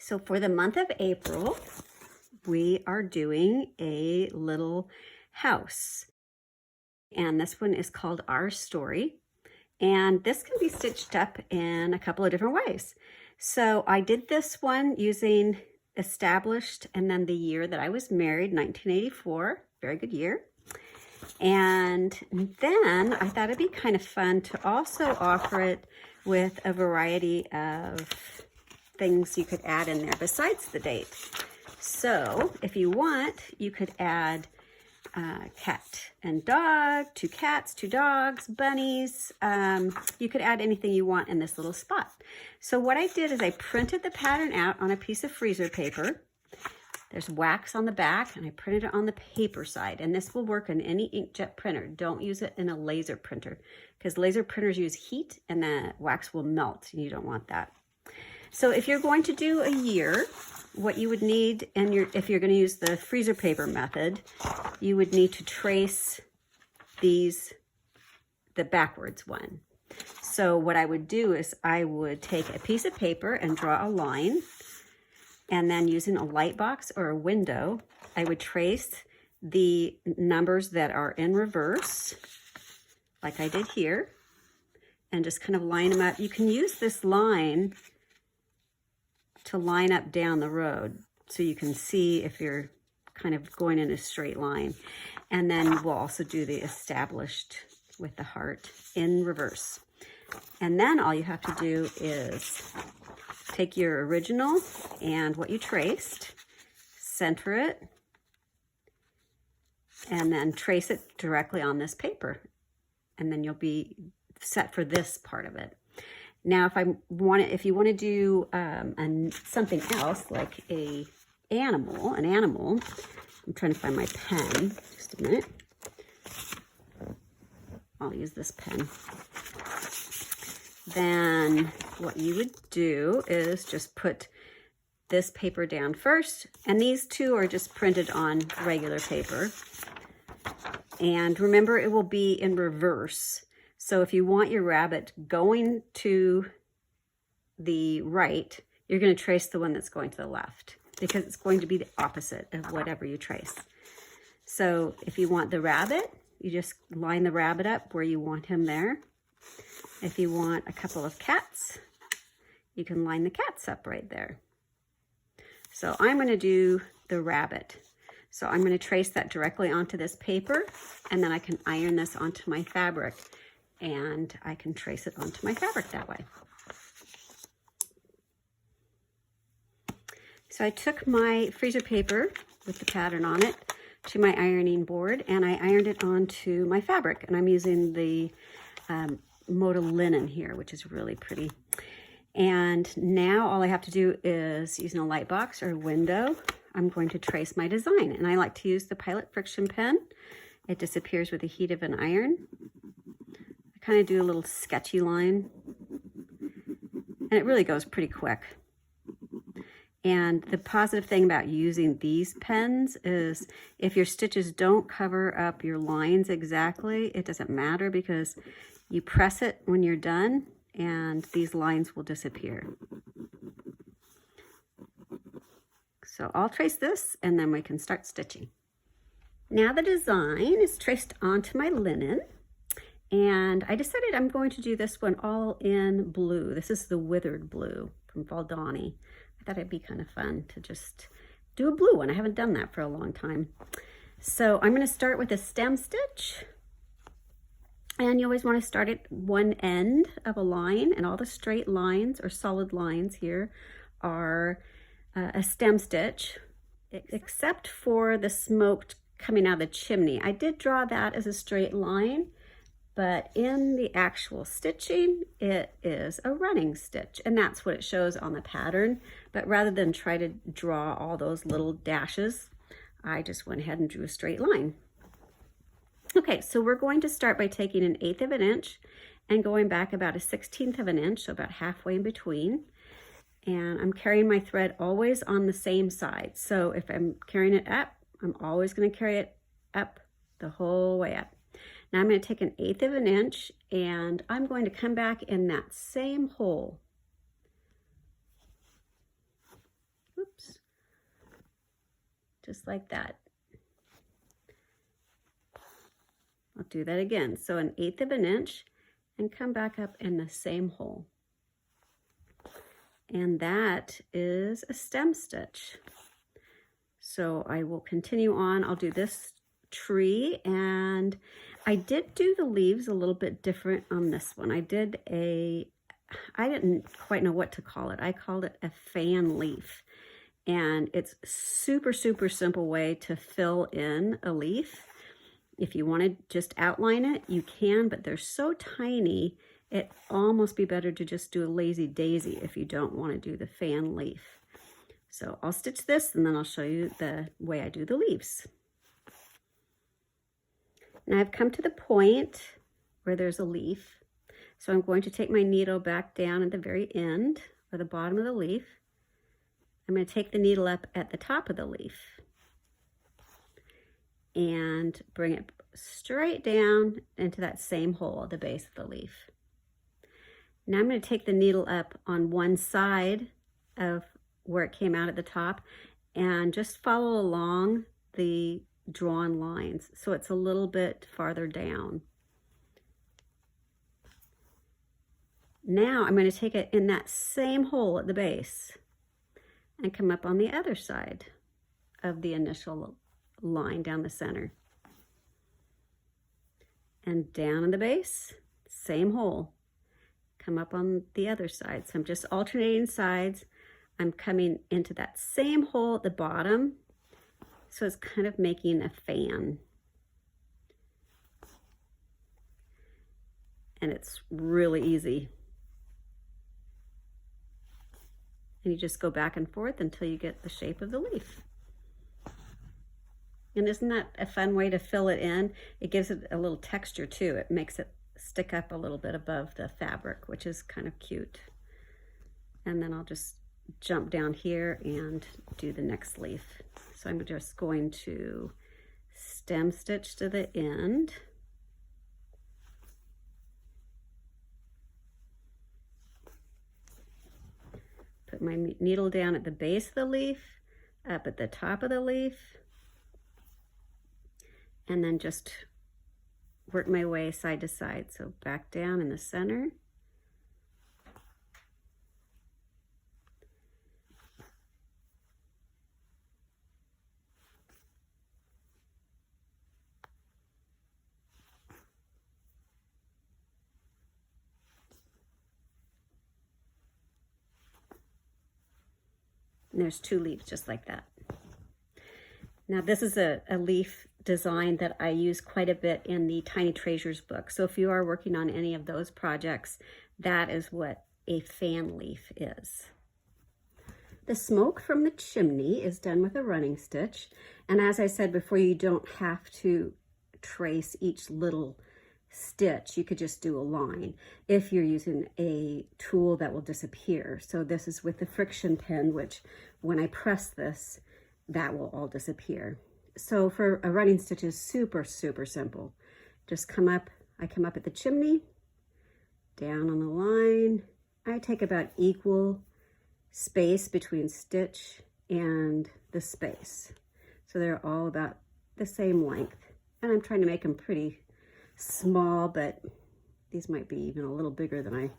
So for the month of April, we are doing a little house. And this one is called Our Story. And this can be stitched up in a couple of different ways. So I did this one using established and then the year that I was married, 1984, very good year. And then I thought it'd be kind of fun to also offer it with a variety of things you could add in there besides the date. So if you want, you could add cat and dog, 2 cats, 2 dogs, bunnies. You could add anything you want in this little spot. So what I did is I printed the pattern out on a piece of freezer paper. There's wax on the back, and I printed it on the paper side. And this will work in any inkjet printer. Don't use it in a laser printer, because laser printers use heat and the wax will melt, and you don't want that. So if you're going to do a year, what you would need, and if you're going to use the freezer paper method, you would need to trace the backwards one. So what I would do is I would take a piece of paper and draw a line, and then using a light box or a window, I would trace the numbers that are in reverse, like I did here, and just kind of line them up. You can use this line to line up down the road so you can see if you're kind of going in a straight line. And then we'll also do the established with the heart in reverse. And then all you have to do is take your original and what you traced, center it, and then trace it directly on this paper. And then you'll be set for this part of it. Now, if you want to do something else, like an animal, I'm trying to find my pen, just a minute. I'll use this pen. Then what you would do is just put this paper down first, and these two are just printed on regular paper. And remember, it will be in reverse. So if you want your rabbit going to the right, you're going to trace the one that's going to the left, because it's going to be the opposite of whatever you trace. So if you want the rabbit, you just line the rabbit up where you want him there. If you want a couple of cats, you can line the cats up right there. So I'm going to do the rabbit. So I'm going to trace that directly onto this paper, and then I can iron this onto my fabric, and I can trace it onto my fabric that way. So I took my freezer paper with the pattern on it to my ironing board, and I ironed it onto my fabric, and I'm using the Moda linen here, which is really pretty. And now all I have to do is, using a light box or a window, I'm going to trace my design. And I like to use the Pilot Friction pen. It disappears with the heat of an iron. I kind of do a little sketchy line, and it really goes pretty quick. And the positive thing about using these pens is if your stitches don't cover up your lines exactly, it doesn't matter, because you press it when you're done and these lines will disappear. So I'll trace this and then we can start stitching. Now the design is traced onto my linen, and I decided I'm going to do this one all in blue. This is the Withered Blue from Valdani. I thought it'd be kind of fun to just do a blue one. I haven't done that for a long time. So I'm going to start with a stem stitch. And you always want to start at one end of a line, and all the straight lines or solid lines here are a stem stitch, except for the smoke coming out of the chimney. I did draw that as a straight line, but in the actual stitching, it is a running stitch, and that's what it shows on the pattern. But rather than try to draw all those little dashes, I just went ahead and drew a straight line. Okay, so we're going to start by taking 1/8 of an inch and going back about 1/16 of an inch, so about halfway in between. And I'm carrying my thread always on the same side. So if I'm carrying it up, I'm always going to carry it up the whole way up. Now I'm going to take 1/8 of an inch, and I'm going to come back in that same hole. just like that. I'll do that again. So 1/8 of an inch and come back up in the same hole. And that is a stem stitch. So I will continue on. I'll do this tree, and I did do the leaves a little bit different on this one. I didn't quite know what to call it. I called it a fan leaf. And it's super, super simple way to fill in a leaf. If you want to just outline it, you can, but they're so tiny, it'd almost be better to just do a lazy daisy if you don't want to do the fan leaf. So I'll stitch this and then I'll show you the way I do the leaves. Now I've come to the point where there's a leaf. So I'm going to take my needle back down at the very end or the bottom of the leaf. I'm going to take the needle up at the top of the leaf and bring it straight down into that same hole at the base of the leaf. Now I'm going to take the needle up on one side of where it came out at the top and just follow along the drawn lines so it's a little bit farther down. Now I'm going to take it in that same hole at the base and come up on the other side of the initial line down the center. And down in the base, same hole. Come up on the other side. So I'm just alternating sides. I'm coming into that same hole at the bottom. So it's kind of making a fan. And it's really easy. And you just go back and forth until you get the shape of the leaf. And isn't that a fun way to fill it in? It gives it a little texture too. It makes it stick up a little bit above the fabric, which is kind of cute. And then I'll just jump down here and do the next leaf. So I'm just going to stem stitch to the end. Put my needle down at the base of the leaf, up at the top of the leaf, and then just work my way side to side. So back down in the center. And there's 2 leaves just like that. Now this is a leaf design that I use quite a bit in the Tiny Treasures book. So if you are working on any of those projects, that is what a fan leaf is. The smoke from the chimney is done with a running stitch. And as I said before, you don't have to trace each little stitch. You could just do a line if you're using a tool that will disappear. So this is with the friction pen, which when I press this, that will all disappear. So for a running stitch is super, super simple. Just come up, I come up at the chimney, down on the line. I take about equal space between stitch and the space. So they're all about the same length. And I'm trying to make them pretty small, but these might be even a little bigger than I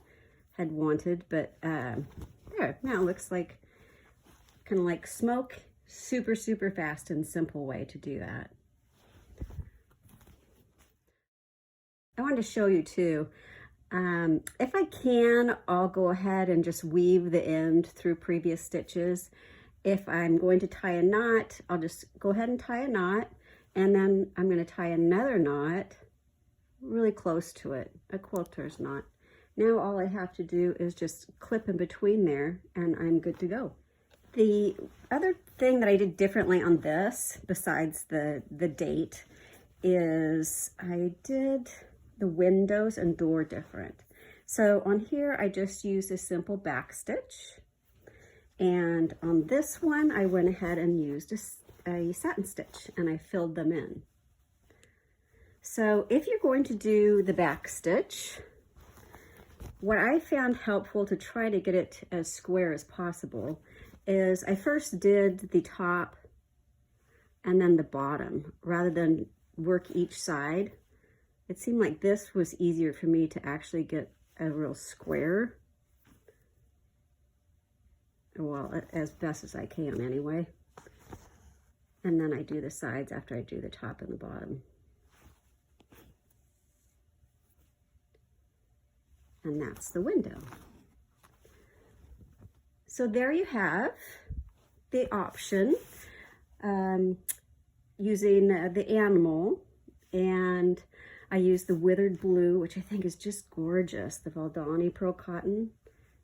had wanted. But there, now it looks like kind of like smoke. Super, super fast and simple way to do that. I wanted to show you too, if I can, I'll go ahead and just weave the end through previous stitches. If I'm going to tie a knot, I'll just go ahead and tie a knot, and then I'm going to tie another knot really close to it, a quilter's knot. Now all I have to do is just clip in between there and I'm good to go. The other thing that I did differently on this, besides the date, is I did the windows and door different. So on here, I just used a simple backstitch. And on this one, I went ahead and used a satin stitch and I filled them in. So if you're going to do the backstitch, what I found helpful to try to get it as square as possible is I first did the top and then the bottom, rather than work each side. It seemed like this was easier for me to actually get a real square. Well, as best as I can anyway. And then I do the sides after I do the top and the bottom. And that's the window. So there you have the option, using the animal, and I use the withered blue, which I think is just gorgeous, the Valdani Pearl Cotton.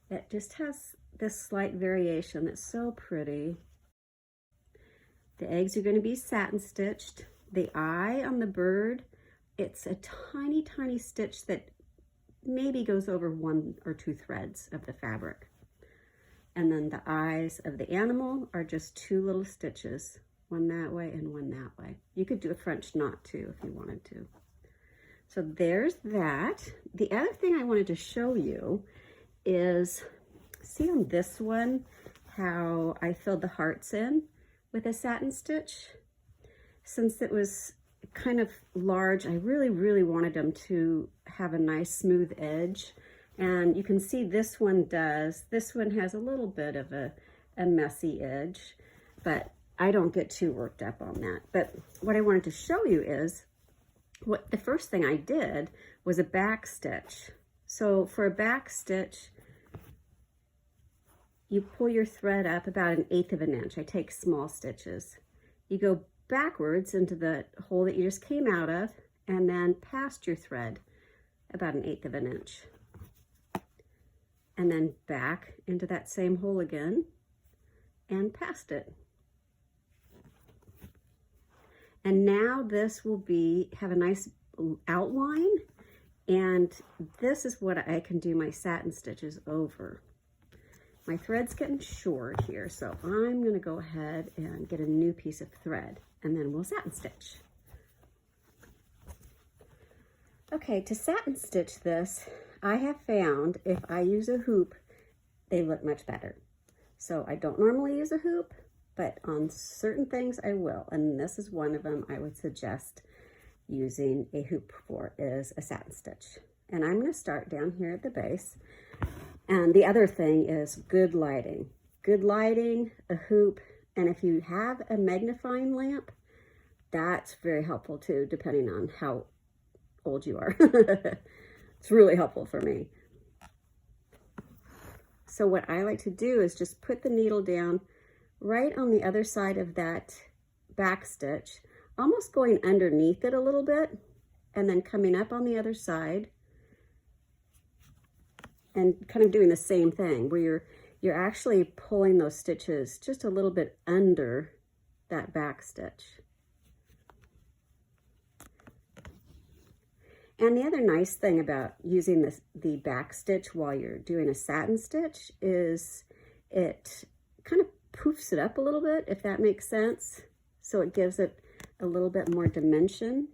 It just has this slight variation that's so pretty. The eggs are going to be satin stitched. The eye on the bird, it's a tiny, tiny stitch that maybe goes over 1 or 2 threads of the fabric. And then the eyes of the animal are just 2 little stitches, one that way and one that way. You could do a French knot too if you wanted to. So there's that. The other thing I wanted to show you is, see on this one, how I filled the hearts in with a satin stitch? Since it was kind of large, I really, really wanted them to have a nice smooth edge. And you can see this one does. This one has a little bit of a messy edge, but I don't get too worked up on that. But what I wanted to show you is, the first thing I did was a back stitch. So for a back stitch, you pull your thread up about 1/8 of an inch. I take small stitches. You go backwards into the hole that you just came out of, and then past your thread about 1/8 of an inch. And then back into that same hole again and past it. And now this will have a nice outline, and this is what I can do my satin stitches over. My thread's getting short here, so I'm going to go ahead and get a new piece of thread, and then we'll satin stitch. Okay, to satin stitch this, I have found if I use a hoop, they look much better. So I don't normally use a hoop, but on certain things I will, and this is one of them I would suggest using a hoop for, is a satin stitch. And I'm going to start down here at the base. And the other thing is good lighting. Good lighting, a hoop, and if you have a magnifying lamp, that's very helpful too, depending on how old you are. It's really helpful for me. So what I like to do is just put the needle down right on the other side of that back stitch, almost going underneath it a little bit, and then coming up on the other side and kind of doing the same thing where you're actually pulling those stitches just a little bit under that back stitch. And the other nice thing about using the back stitch while you're doing a satin stitch is it kind of poofs it up a little bit, if that makes sense. So it gives it a little bit more dimension.